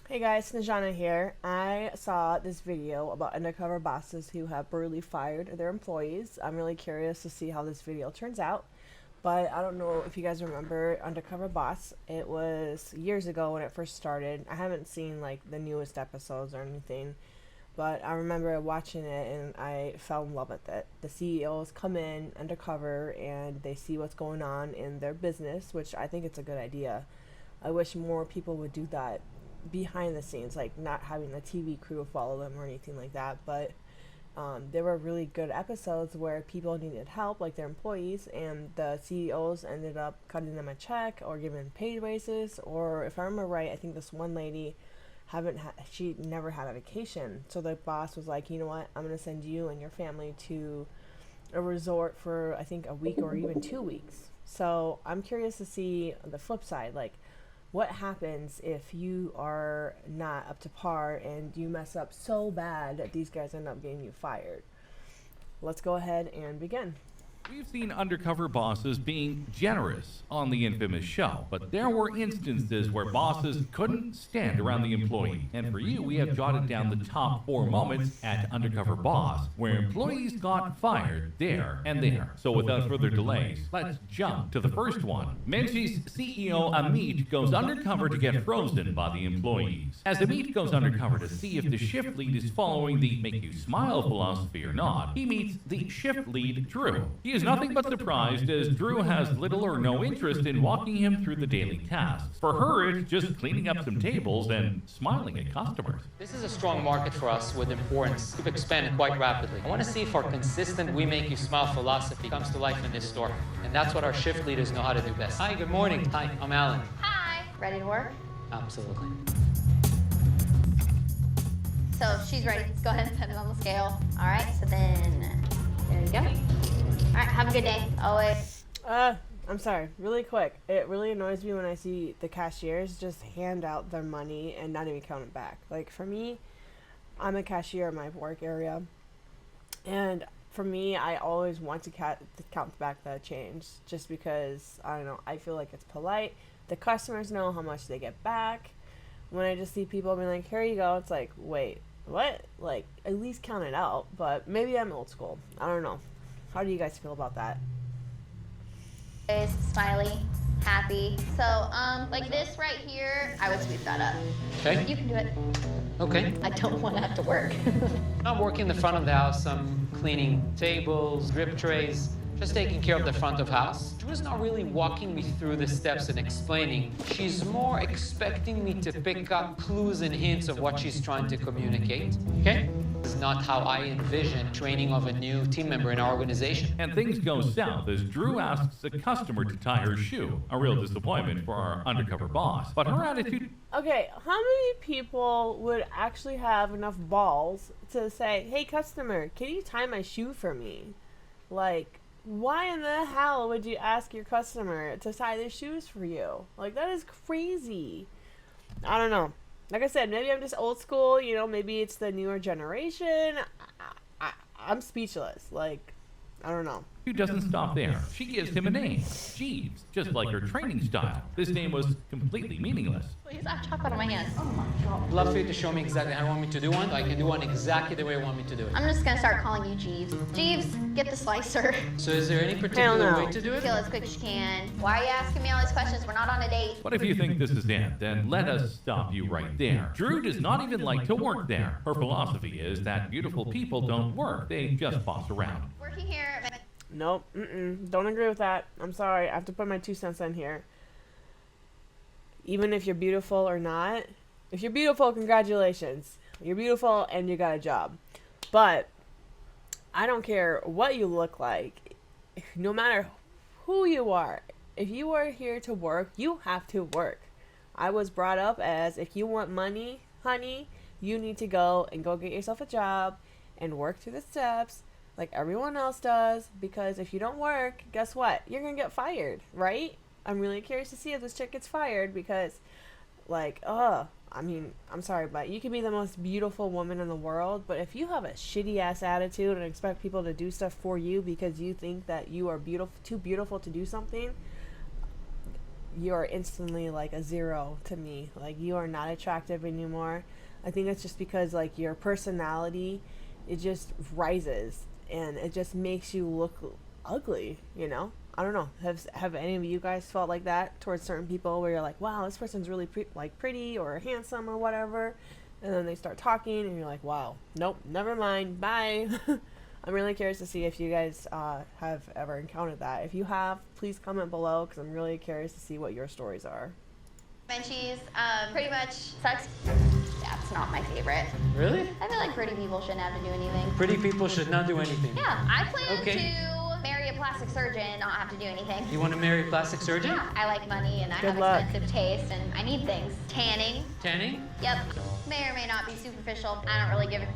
Hey guys, Najana here. I saw this video about undercover bosses who have brutally fired their employees. I'm really curious to see how this video turns out. But I don't know if you guys remember Undercover Boss. It was years ago when it first started. I haven't seen like the newest episodes or anything, but I remember watching it and I fell in love with it. The CEOs come in undercover and they see what's going on in their business, which I think it's a good idea. I wish more people would do that behind the scenes, like not having the TV crew follow them or anything like that. But there were really good episodes where people needed help, like their employees, and the CEOs ended up cutting them a check or giving them paid raises. Or if I remember right, I think this one lady she never had a vacation, so the boss was like, you know what, I'm gonna send you and your family to a resort for I think a week or even 2 weeks. So I'm curious to see the flip side, like what happens if you are not up to par and you mess up so bad that these guys end up getting you fired. Let's go ahead and begin. We've seen undercover bosses being generous on the infamous show, but there were instances where bosses couldn't stand around the employee. And for you, we have jotted down the top 4 moments at Undercover Boss where employees got fired there and there. So without further delays, let's jump to the first one. Menchie's CEO Amit goes undercover to get frozen by the employees. As Amit goes undercover to see if the shift lead is following the make you smile philosophy or not, he meets the shift lead, Drew. He is nothing but surprised as Drew has little or no interest in walking him through the daily tasks. For her, it's just cleaning up some tables and smiling at customers. This is a strong market for us with importance. We've expanded quite rapidly. I want to see if our consistent we make you smile philosophy comes to life in this store. And that's what our shift leaders know how to do best. Hi, good morning. Hi, I'm Alan. Hi. Ready to work? Absolutely. So she's ready. Go ahead and put it on the scale. All right, so then there you go. All right, have a good day. Always. I'm sorry, really quick. It really annoys me when I see the cashiers just hand out their money and not even count it back. Like for me, I'm a cashier in my work area, and for me, I always want to count back the change just because, I don't know, I feel like it's polite. The customers know how much they get back. When I just see people being like, here you go, it's like, wait, what? Like, at least count it out. But maybe I'm old school. I don't know. How do you guys feel about that? Always smiley, happy. So, like this right here, I would sweep that up. Okay. You can do it. Okay. I don't want to have to work. I'm working in the front of the house. I'm cleaning tables, drip trays, just taking care of the front of house. Drew's not really walking me through the steps and explaining. She's more expecting me to pick up clues and hints of what she's trying to communicate. Okay? This is not how I envision training of a new team member in our organization. And things go south as Drew asks a customer to tie her shoe. A real disappointment for our undercover boss. But her attitude... Okay, how many people would actually have enough balls to say, hey customer, can you tie my shoe for me? Like, why in the hell would you ask your customer to tie their shoes for you? Like, that is crazy. I don't know. Like I said, maybe I'm just old school, you know, maybe it's the newer generation. I'm speechless. Like, I don't know. Who doesn't stop there. She gives him a name, Jeeves, just like her training style. This name was completely meaningless. Please, I have chocolate on my hands. I'd love for you to show me exactly how you want me to do one. I can do one exactly the way you want me to do it. I'm just gonna start calling you Jeeves. Jeeves, get the slicer. So is there any particular no. way to do it? Kill as quick as you can. Why are you asking me all these questions? We're not on a date. But if you think this is it, then let us stop you right there. Drew does not even like to work there. Her philosophy is that beautiful people don't work, they just boss around. Working here. Nope. Don't agree with that. I'm sorry. I have to put my 2 cents in here. Even if you're beautiful or not, if you're beautiful, congratulations. You're beautiful and you got a job. But I don't care what you look like. No matter who you are, if you are here to work, you have to work. I was brought up as, if you want money, honey, you need to go get yourself a job and work through the steps like everyone else does, because if you don't work, guess what? You're gonna get fired, right? I'm really curious to see if this chick gets fired because, like, I mean, I'm sorry, but you can be the most beautiful woman in the world, but if you have a shitty ass attitude and expect people to do stuff for you because you think that you are beautiful, too beautiful to do something, you are instantly like a 0 to me. Like, you are not attractive anymore. I think it's just because like your personality, it just rises and it just makes you look ugly, you know? I don't know. Have any of you guys felt like that towards certain people where you're like, wow, this person's really pretty or handsome or whatever, and then they start talking and you're like, wow, nope, never mind, bye. I'm really curious to see if you guys have ever encountered that. If you have, please comment below because I'm really curious to see what your stories are. Menchie's pretty much sucks. That's not my favorite. Really? I feel like pretty people shouldn't have to do anything. Pretty people should not do anything. Yeah, I plan Okay. to marry a plastic surgeon and not have to do anything. You want to marry a plastic surgeon? Yeah, I like money and I Good have luck. expensive taste and I need things. Tanning. Tanning? Yep. May or may not be superficial. I don't really give a...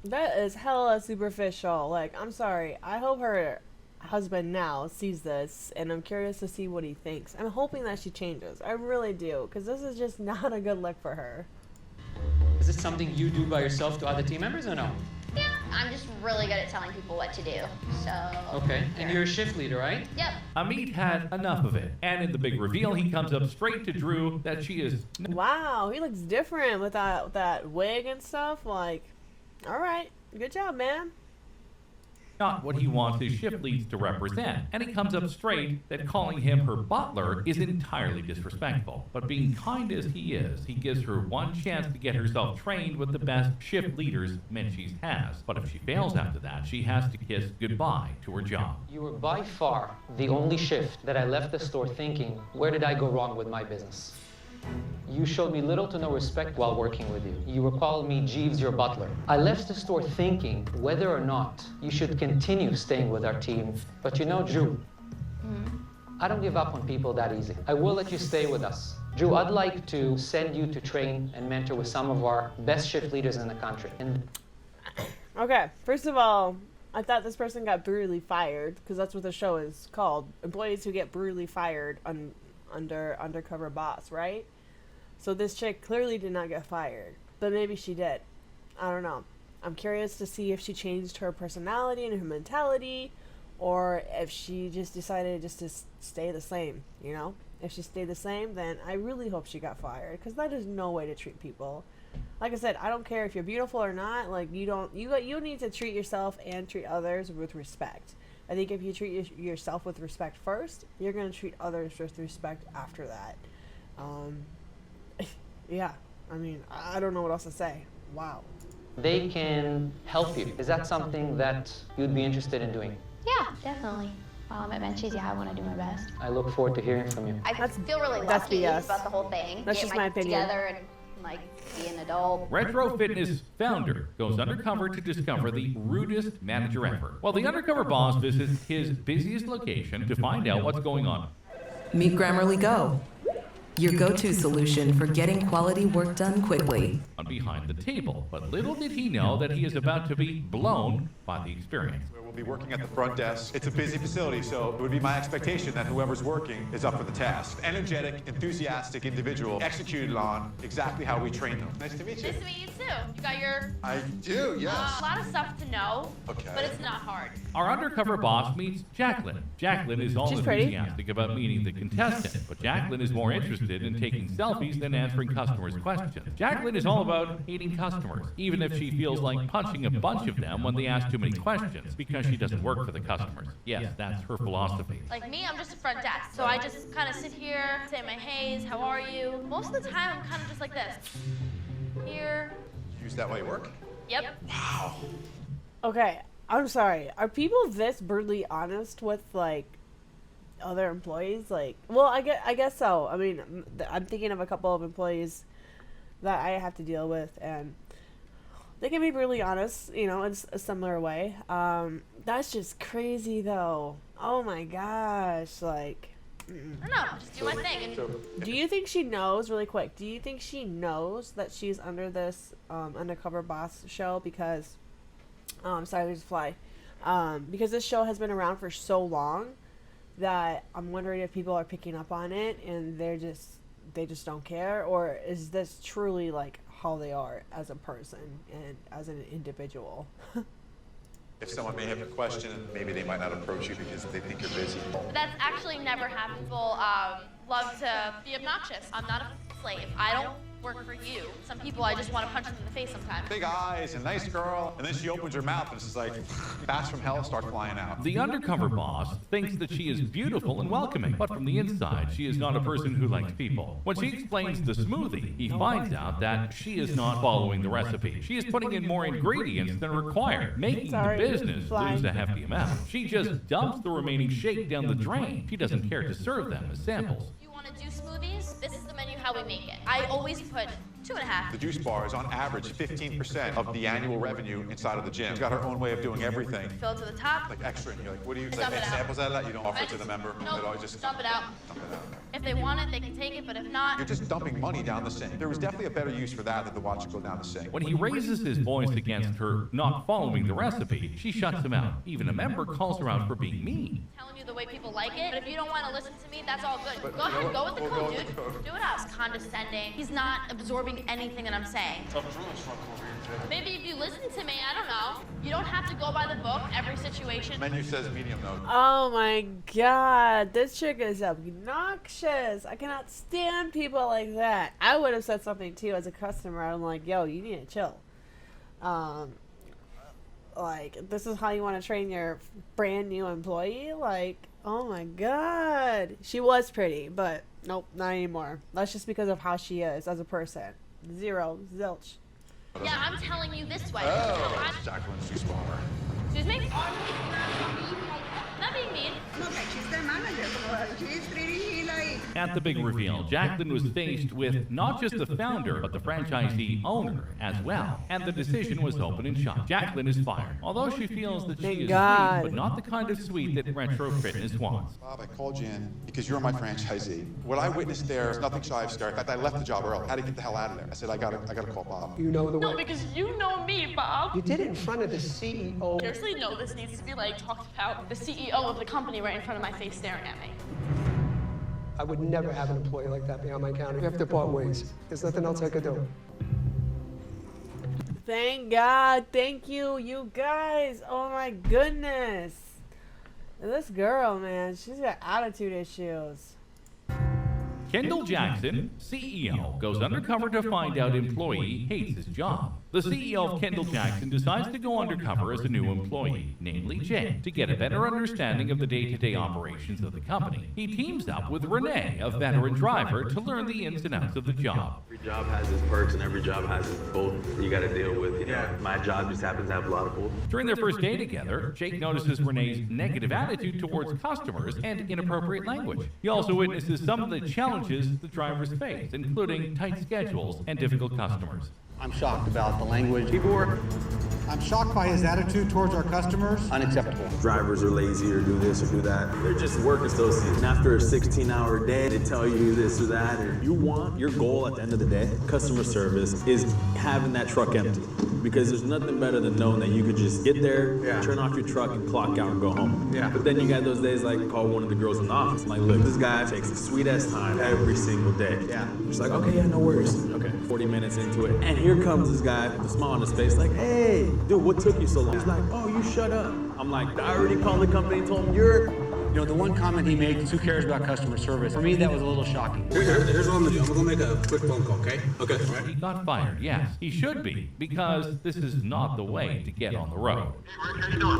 That is hella superficial. Like, I'm sorry. I hope her husband now sees this, and I'm curious to see what he thinks. I'm hoping that she changes. I really do, because this is just not a good look for her. Is this something you do by yourself to other team members or no? Yeah, I'm just really good at telling people what to do. So... Okay, and you're a shift leader, right? Yep. Amit had enough of it, and in the big reveal, he comes up straight to Drew that she is Wow, he looks different with that wig and stuff. Like, all right, good job, man. not what he wants his shift leads to represent, and he comes up straight that calling him her butler is entirely disrespectful. But being kind as he is, he gives her one chance to get herself trained with the best shift leaders Menchie's has. But if she fails after that, she has to kiss goodbye to her job. You were by far the only shift that I left the store thinking, where did I go wrong with my business? You showed me little to no respect while working with you. You were calling me Jeeves, your butler. I left the store thinking whether or not you should continue staying with our team. But you know, Drew, I don't give up on people that easy. I will let you stay with us. Drew, I'd like to send you to train and mentor with some of our best shift leaders in the country. And Okay, first of all, I thought this person got brutally fired, because that's what the show is called. Employees who get brutally fired under Undercover Boss, right? So this chick clearly did not get fired, but maybe she did. I don't know. I'm curious to see if she changed her personality and her mentality, or if she just decided just to stay the same, you know? If she stayed the same, then I really hope she got fired, because that is no way to treat people. Like I said, I don't care if you're beautiful or not. Like, you need to treat yourself and treat others with respect. I think if you treat yourself with respect first, you're going to treat others with respect after that. Yeah, I mean, I don't know what else to say. Wow. they can help you. Is that something that you'd be interested in doing? Yeah, definitely. While I'm at Menchie's, yeah, I want to do my best. I look forward to hearing from you. I feel really that's lucky BS. about the whole thing. That's Get just my opinion. Together and like be an adult. Retro Fitness founder goes undercover to discover the rudest manager ever, while the undercover boss visits his busiest location to find out what's going on. Meet Grammarly Go, your go-to solution for getting quality work done quickly. Behind the table, but little did he know that he is about to be blown by the experience. We'll be working at the front desk. It's a busy facility, so it would be my expectation that whoever's working is up for the task. Energetic, enthusiastic individual, executed on exactly how we train them. Nice to meet you. Nice to meet you too. You got your I do, yes. a lot of stuff to know, Okay. but it's not hard. Our undercover boss meets Jacqueline. Jacqueline is all She's pretty. enthusiastic about meeting the contestant, but Jacqueline is more interested in taking selfies than answering customers' questions. Jacqueline is all about hating customers, even if she feels like punching a bunch of them when they ask too many questions, because she doesn't work for the customers. Yes, that's her philosophy. Like me, I'm just a front desk, so I just kind of sit here, say my heys, how are you? Most of the time, I'm kind of just like this. Here. Use that while you work? Yep. Okay, I'm sorry. Are people this brutally honest with, like, other employees? Like, well, I guess so. I mean, I'm thinking of a couple of employees that I have to deal with, and they can be brutally honest, you know, in a similar way. That's just crazy, though. Oh my gosh, like, I don't know, just do my thing. And do you think she knows, really quick, do you think she knows that she's under this Undercover Boss show? Because, sorry, there's a fly. Because this show has been around for so long that I'm wondering if people are picking up on it and they just don't care, or is this truly like how they are as a person and as an individual? If someone may have a question, maybe they might not approach you because they think you're busy. but that's actually never happened. People love to be obnoxious. I'm not a slave. I don't work for you. Some people I just want to punch them in the face sometimes. Big eyes, a nice girl, and then she opens her mouth and it's just like, bats from hell start flying out. The undercover boss thinks that she is beautiful and welcoming, but from the inside, she is not a person who likes people. When she explains the smoothie, he finds out that she is not following the recipe. She is putting in more ingredients than required, making the business lose a hefty amount. She just dumps the remaining shake down the drain. She doesn't care to serve them as samples. You want to do smoothies? This is the menu how we make it. I always put 2.5. The juice bar is on average 15% of the annual revenue inside of the gym. She's got her own way of doing everything. Fill it to the top. Like extra, and you're like, what do you Dump make it out. samples out of that? You don't offer it to the member. Nope. It just Dump it out. dump it out. If they want it, they can take it, but if not, You're just dumping money down the sink. There was definitely a better use for that than to watch it go down the sink. When he raises his voice against her not following the recipe, she shuts him out. Even a member calls her out for being mean. telling you the way people like it. But if you don't want to listen to me, that's all good. But Go you know ahead, what? go with the We'll code, go with dude. the code. Do it up. He's condescending. He's not absorbing anything that I'm saying. Maybe if you listen to me, I don't know. You don't have to go by the book every situation. Menu says medium though. Oh my god, this chick is obnoxious. I cannot stand people like that. I would have said something too as a customer. I'm like, yo, you need to chill. Like, this is how you want to train your brand new employee? Like, oh my god. She was pretty, but nope, not anymore. That's just because of how she is as a person. Zero, zilch. Yeah, I'm telling you this way. Oh, Jacqueline's juice bar. Excuse me? Not being mean. At the big reveal, Jacqueline was faced with not just the founder, but the franchisee owner as well. And the decision was open and shut. Jacqueline is fired, although she feels that she Thank is God. sweet, but not the kind of sweet that retro fitness wants. Bob, I called you in because you're my franchisee. What I witnessed there is nothing shy of scary. In fact, I left the job early. I had to get the hell out of there. I said, I gotta call Bob. You know the No, way. because you know me, Bob. You did it in front of the CEO. Seriously, no, this needs to be like talked about. The CEO of the company right in front of my face staring at me. I would never have an employee like that behind my counter. We have to part ways. There's nothing else I could do. Thank God. Thank you, you guys. Oh my goodness. This girl, man, she's got attitude issues. Kendall Jackson, CEO, goes undercover to find out employee hates his job. The CEO of Kendall Jackson decides to go undercover as a new employee, namely Jay, to get a better understanding of the day-to-day operations of the company. He teams up with Renee, a veteran driver, to learn the ins and outs of the job. Every job has its perks and every job has its both you got to deal with. You know, my job just happens to have a lot of both. During their first day together, Jake notices Renee's negative attitude towards customers and inappropriate language. He also witnesses some of the challenges the drivers face, including tight schedules and difficult customers. I'm shocked about the language. People are I'm shocked by his attitude towards our customers. Unacceptable. drivers are lazy or do this or do that. They're just work associates. And after a 16-hour day, they tell you this or that. And you want your goal at the end of the day, customer service, is having that truck empty. Because there's nothing better than knowing that you could just get there, turn off your truck, and clock out and go home. But then you got those days like call one of the girls in the office. Like, look, this guy takes a sweet ass time every single day. She's like, okay, no worries. Okay, 40 minutes into it, and here comes this guy with a smile on his face, like, hey, dude, what took you so long? He's like, oh, you shut up. I'm like, I already called the company and told him you're. You know, the one comment he made is, who cares about customer service? For me, that was a little shocking. Here's what I'm gonna do. I'm gonna make a quick phone call, okay? Okay. He got fired, yes. He should be, because this is not the way to get on the road.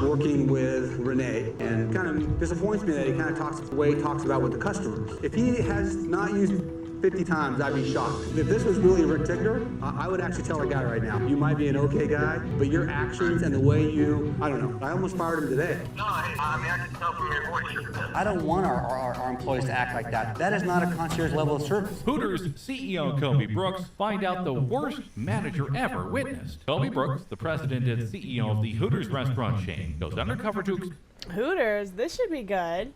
Working with Renee, and kind of disappoints me that he kind of talks the way he talks about with the customers. If he has not used 50 times, I'd be shocked. If this was really Rick Tickler, I would actually tell a guy right now, you might be an okay guy, but your actions and the way you, I don't know, I almost fired him today. No, I mean, I can tell from your voice. I don't want our employees to act like that. That is not a concierge level of service. Hooters CEO Kobe Brooks find out the worst manager ever witnessed. Kobe Brooks, the president and CEO of the Hooters restaurant chain, goes undercover to Hooters, this should be good.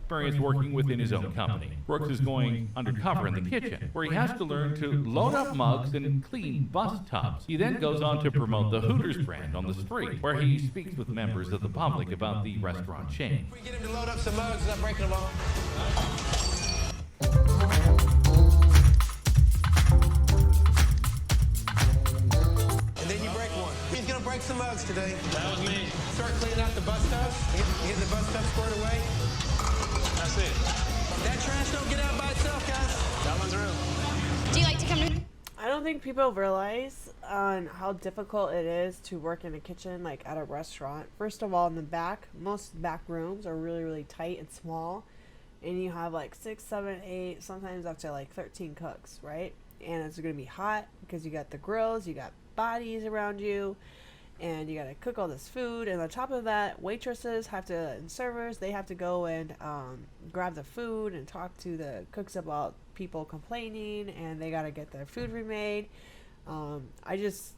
experience working within his own company. Brooks is going undercover in the kitchen, where he has to learn to load up mugs and clean bus tubs. He then goes on to promote the Hooters brand on the street, where he speaks with members of the public about the restaurant chain. We get him to load up some mugs and I'm breaking them all. And then you break one. He's gonna break some mugs today. That was me. Start cleaning out the bus tubs. Get the bus tubs squared away. That's it. That's trash don't get out by itself, guys. That one's real. Do you like to come to... I don't think people realize on how difficult it is to work in a kitchen, like at a restaurant. First of all, in the back, most back rooms are really, really tight and small. And you have like 6, 7, 8, sometimes up to like 13 cooks, right? And it's going to be hot because you got the grills, you got bodies around you, and you got to cook all this food. And on top of that, waitresses have to, and servers, they have to go and grab the food and talk to the cooks about people complaining, and they got to get their food remade. I just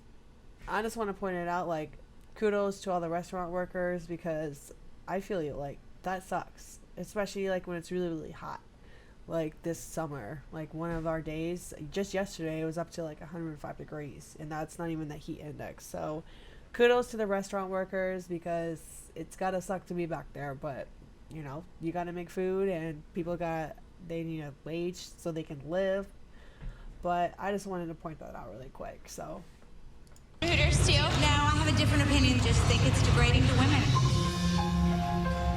want to point it out, like, kudos to all the restaurant workers, because I feel you, like, that sucks, especially like when it's really, really hot. Like this summer, like one of our days, just yesterday, it was up to like 105 degrees, and that's not even the heat index. So kudos to the restaurant workers, because it's gotta suck to be back there, but you know, you gotta make food, and they need a wage so they can live. But I just wanted to point that out really quick. So Hooters too? No, I have a different opinion. Just think it's degrading to women.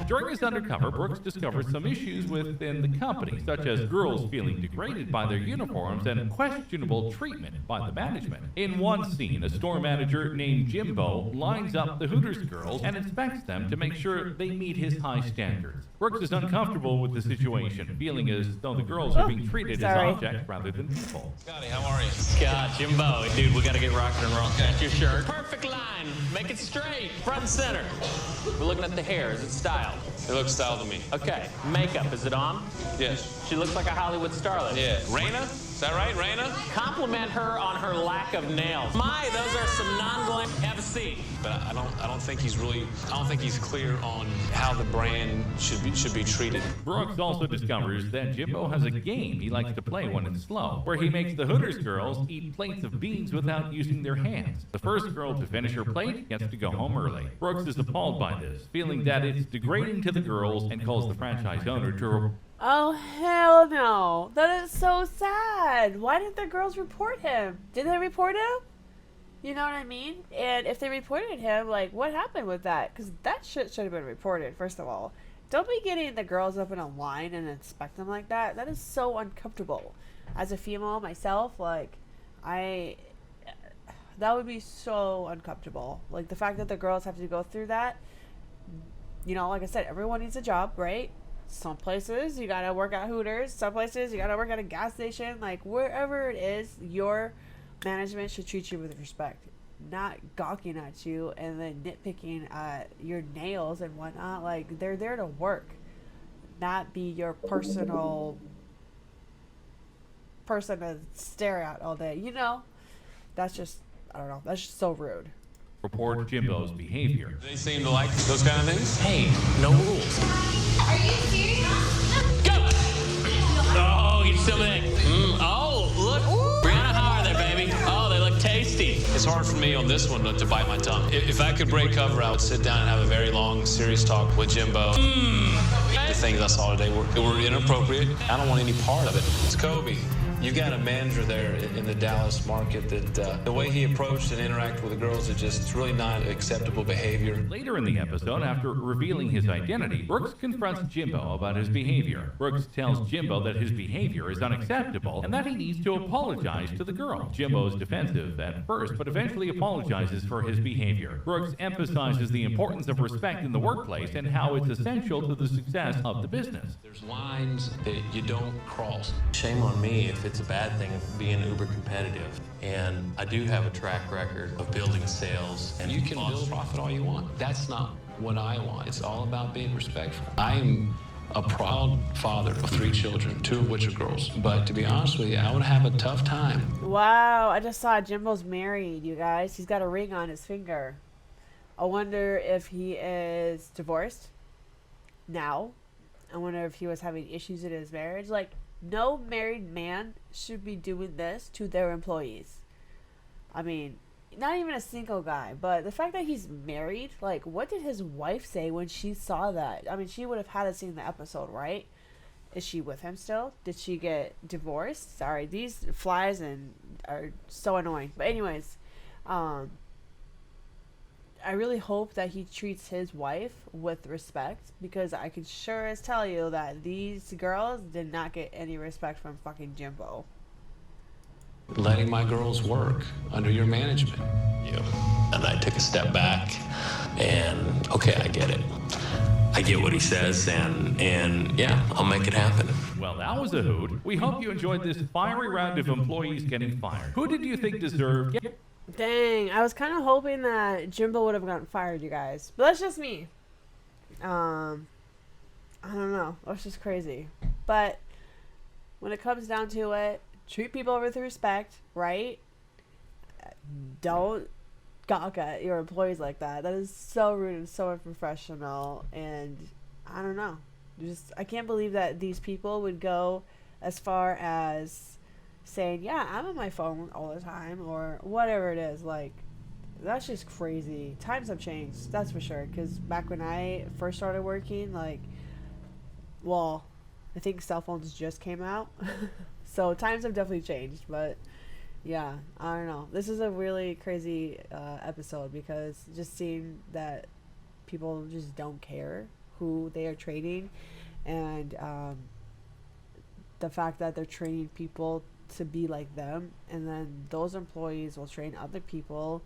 During his undercover, Brooks discovers some issues within the company, such as girls feeling degraded by their uniforms and questionable treatment by the management. In one scene, a store manager named Jimbo lines up the Hooters girls and inspects them to make sure they meet his high standards. Brooks is uncomfortable with the situation, feeling as though the girls are being treated as objects rather than people. Scotty, how are you? Scott, Jimbo. Dude, we gotta get rocking and rolling. That's your shirt. Perfect line. Make it straight. Front and center. We're looking at the hair. Is it styled? It looks styled to me. Okay. Makeup. Is it on? Yes. She looks like a Hollywood starlet. Yeah. Raina? Is that right, Raina? Compliment her on her lack of nails. My, those are some non-glam. Have a seat. But I don't think he's clear on how the brand should be treated. Brooks also discovers that Jimbo has a game he likes to play when it's slow, where he makes the Hooters girls eat plates of beans without using their hands. The first girl to finish her plate gets to go home early. Brooks is appalled by this, feeling that it's degrading to the girls, and calls the franchise owner to... Oh, hell no. That is so sad. Why didn't the girls report him? Did they report him? You know what I mean? And if they reported him, like, what happened with that? Because that shit should have been reported, first of all. Don't be getting the girls up in a line and inspect them like that. That is so uncomfortable. As a female myself, like, that would be so uncomfortable. Like, the fact that the girls have to go through that, you know, like I said, everyone needs a job, right? Some places you gotta work at Hooters, some places you gotta work at a gas station. Like, wherever it is, your management should treat you with respect, not gawking at you and then nitpicking at your nails and whatnot. Like, they're there to work, not be your personal person to stare at all day. You know, that's just, I don't know, that's just so rude. Report Jimbo's behavior. They seem to like those kind of things. Hey, no rules. Are you serious? Go! Oh, you still there. Oh, look. Brianna, how are they, baby? Oh, they look tasty. It's hard for me on this one to bite my tongue. If I could break cover, I would sit down and have a very long, serious talk with Jimbo. The things I saw today were inappropriate. I don't want any part of it. It's Kobe. You got a manager there in the Dallas market that the way he approached and interacted with the girls is just really not acceptable behavior. Later in the episode, after revealing his identity, Brooks confronts Jimbo about his behavior. Brooks tells Jimbo that his behavior is unacceptable and that he needs to apologize to the girl. Jimbo is defensive at first, but eventually apologizes for his behavior. Brooks emphasizes the importance of respect in the workplace and how it's essential to the success of the business. There's lines that you don't cross. Shame on me if it's a bad thing of being uber competitive. And I do have a track record of building sales. And You can build profit all you want. That's not what I want. It's all about being respectful. I am a proud father of 3 children, 2 of which are girls. But to be honest with you, I would have a tough time. Wow, I just saw Jimbo's married, you guys. He's got a ring on his finger. I wonder if he is divorced now. I wonder if he was having issues in his marriage. Like, no married man should be doing this to their employees. I mean, not even a single guy, but the fact that he's married, like, what did his wife say when she saw that? I mean, she would have had to seen the episode, right? Is she with him still? Did she get divorced? Sorry, these flies are so annoying. But anyways, I really hope that he treats his wife with respect, because I can sure as tell you that these girls did not get any respect from fucking Jimbo. Letting my girls work under your management. And I took a step back and, okay, I get it. I get what he says, and yeah, I'll make it happen. Well, that was a hoot. We hope you enjoyed this fiery round of employees getting fired. Who did you think deserved? Dang, I was kind of hoping that Jimbo would have gotten fired, you guys. But that's just me. I don't know. That's just crazy. But when it comes down to it, treat people with respect, right? Don't gawk at your employees like that. That is so rude and so unprofessional. And I don't know. I can't believe that these people would go as far as saying, yeah, I'm on my phone all the time, or whatever it is. Like, that's just crazy. Times have changed, that's for sure. Because back when I first started working, like, well, I think cell phones just came out. So times have definitely changed. But yeah, I don't know. This is a really crazy episode, because just seeing that people just don't care who they are training, and the fact that they're training people to be like them, and then those employees will train other people.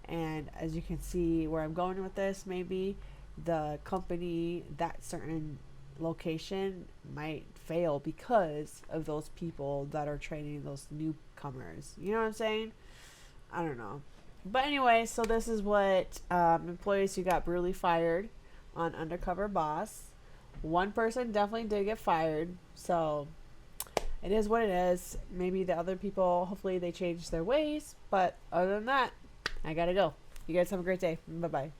And as you can see where I'm going with this, maybe the company, that certain location, might fail because of those people that are training those newcomers. You know what I'm saying? I don't know. But anyway, so this is what employees who got brutally fired on Undercover Boss. One person definitely did get fired, so it is what it is. Maybe the other people, hopefully they change their ways. But other than that, I gotta go. You guys have a great day. Bye-bye.